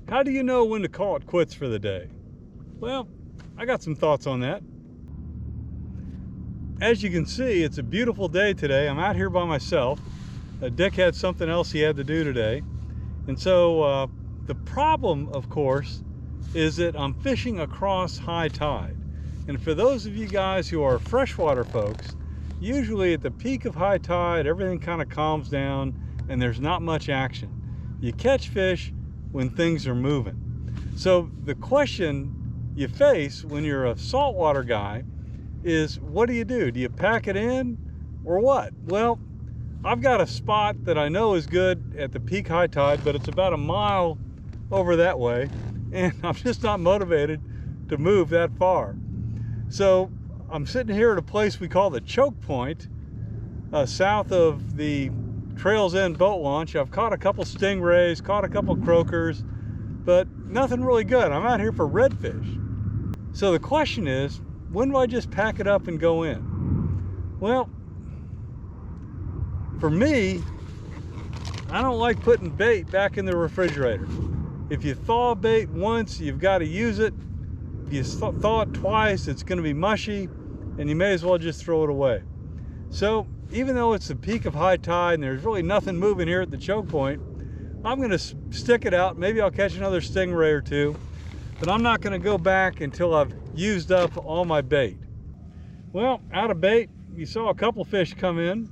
How do you know when to call it quits for the day? Well, I got some thoughts on that. As you can see, it's a beautiful day today. I'm out here by myself. Dick had something else he had to do today. And so the problem, of course, is that I'm fishing across high tide. And for those of you guys who are freshwater folks, usually at the peak of high tide, everything kind of calms down and there's not much action. You catch fish when things are moving. So the question you face when you're a saltwater guy is, what do you do? Do you pack it in or what? Well, I've got a spot that I know is good at the peak high tide, but it's about a mile over that way, and I'm just not motivated to move that far. So I'm sitting here at a place we call the choke point, south of the Trails End boat launch. I've caught a couple stingrays, caught a couple croakers, but nothing really good. I'm out here for redfish. So the question is, when do I just pack it up and go in? Well, for me, I don't like putting bait back in the refrigerator. If you thaw bait once, you've got to use it. If you thaw it twice, it's going to be mushy, and you may as well just throw it away. So even though it's the peak of high tide and there's really nothing moving here at the choke point, I'm going to stick it out. Maybe I'll catch another stingray or two, but I'm not going to go back until I've used up all my bait. Well, out of bait, you saw a couple fish come in.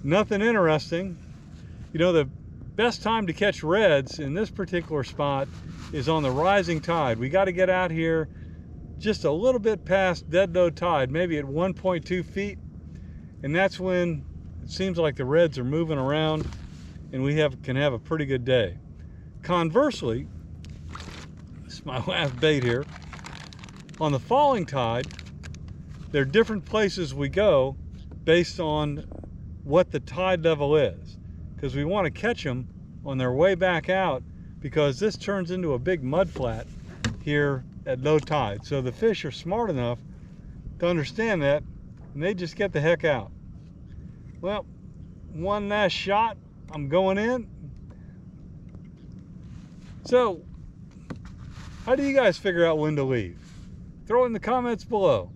Nothing interesting. You know, the best time to catch reds in this particular spot is on the rising tide. We got to get out here just a little bit past dead low tide, maybe at 1.2 feet. And that's when it seems like the reds are moving around and we can have a pretty good day. Conversely, this is my last bait here. On the falling tide, there are different places we go based on what the tide level is, because we want to catch them on their way back out, because this turns into a big mud flat here at low tide. So the fish are smart enough to understand that, and they just get the heck out. Well, one last shot, I'm going in. So how do you guys figure out when to leave? Throw it in the comments below.